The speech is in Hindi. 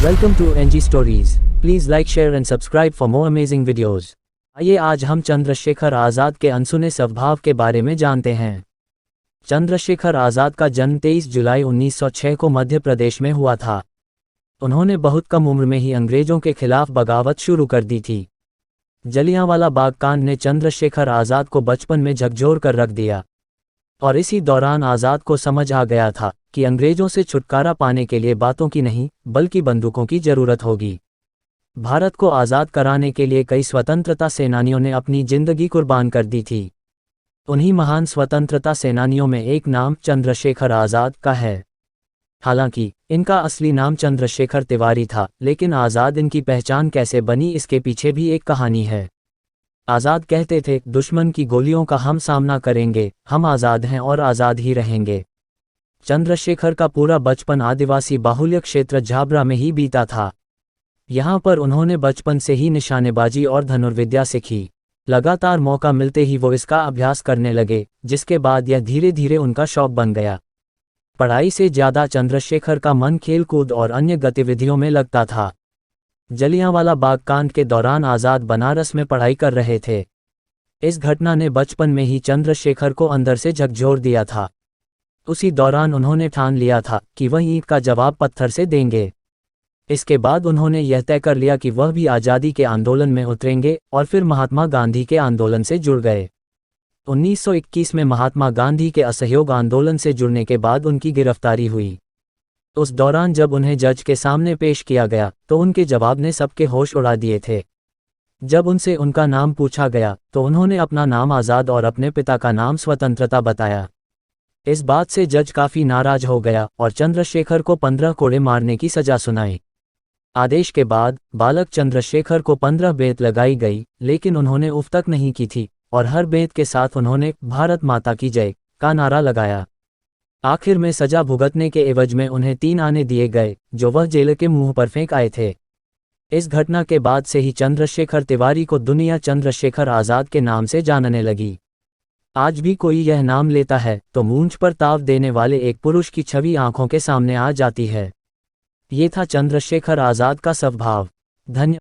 Welcome to NG Stories. Please like, share and subscribe for more amazing videos. आइए आज हम चंद्रशेखर आज़ाद के अनसुने स्वभाव के बारे में जानते हैं। चंद्रशेखर आज़ाद का जन्म 23 जुलाई 1906 को मध्य प्रदेश में हुआ था। उन्होंने बहुत कम उम्र में ही अंग्रेजों के खिलाफ बगावत शुरू कर दी थी। जलियांवाला बाग कांड ने चंद्रशेखर आज़ाद को बचपन में झकझोर कर रख दिया और इसी दौरान आज़ाद को समझ आ गया था कि अंग्रेजों से छुटकारा पाने के लिए बातों की नहीं बल्कि बंदूकों की जरूरत होगी। भारत को आज़ाद कराने के लिए कई स्वतंत्रता सेनानियों ने अपनी जिंदगी कुर्बान कर दी थी। उन्हीं महान स्वतंत्रता सेनानियों में एक नाम चंद्रशेखर आज़ाद का है। हालांकि इनका असली नाम चंद्रशेखर तिवारी था, लेकिन आज़ाद इनकी पहचान कैसे बनी इसके पीछे भी एक कहानी है। आज़ाद कहते थे, दुश्मन की गोलियों का हम सामना करेंगे, हम आज़ाद हैं और आज़ाद ही रहेंगे। चंद्रशेखर का पूरा बचपन आदिवासी बाहुल्य क्षेत्र झाबरा में ही बीता था। यहाँ पर उन्होंने बचपन से ही निशानेबाजी और धनुर्विद्या सीखी। लगातार मौका मिलते ही वो इसका अभ्यास करने लगे, जिसके बाद यह धीरे धीरे उनका शौक बन गया। पढ़ाई से ज़्यादा चंद्रशेखर का मन खेलकूद और अन्य गतिविधियों में लगता था। जलियांवाला बाग कांड के दौरान आज़ाद बनारस में पढ़ाई कर रहे थे। इस घटना ने बचपन में ही चंद्रशेखर को अंदर से झकझोर दिया था। उसी दौरान उन्होंने ठान लिया था कि वह ईंट का जवाब पत्थर से देंगे। इसके बाद उन्होंने यह तय कर लिया कि वह भी आज़ादी के आंदोलन में उतरेंगे और फिर महात्मा गांधी के आंदोलन से जुड़ गए। 1921 में महात्मा गांधी के असहयोग आंदोलन से जुड़ने के बाद उनकी गिरफ्तारी हुई। उस दौरान जब उन्हें जज के सामने पेश किया गया तो उनके जवाब ने सबके होश उड़ा दिए थे। जब उनसे उनका नाम पूछा गया तो उन्होंने अपना नाम आज़ाद और अपने पिता का नाम स्वतंत्रता बताया। इस बात से जज काफ़ी नाराज हो गया और चंद्रशेखर को 15 कोड़े मारने की सजा सुनाई। आदेश के बाद बालक चंद्रशेखर को 15 बेंत लगाई गई, लेकिन उन्होंने उफ तक नहीं की थी और हर बेंत के साथ उन्होंने भारत माता की जय का नारा लगाया। आखिर में सजा भुगतने के एवज में उन्हें 3 आने दिए गए, जो वह जेल के मुंह पर फेंक आए थे। इस घटना के बाद से ही चंद्रशेखर तिवारी को दुनिया चंद्रशेखर आज़ाद के नाम से जानने लगी। आज भी कोई यह नाम लेता है तो मूंछ पर ताव देने वाले एक पुरुष की छवि आंखों के सामने आ जाती है। ये था चंद्रशेखर आज़ाद का स्वभाव। धन्यवाद।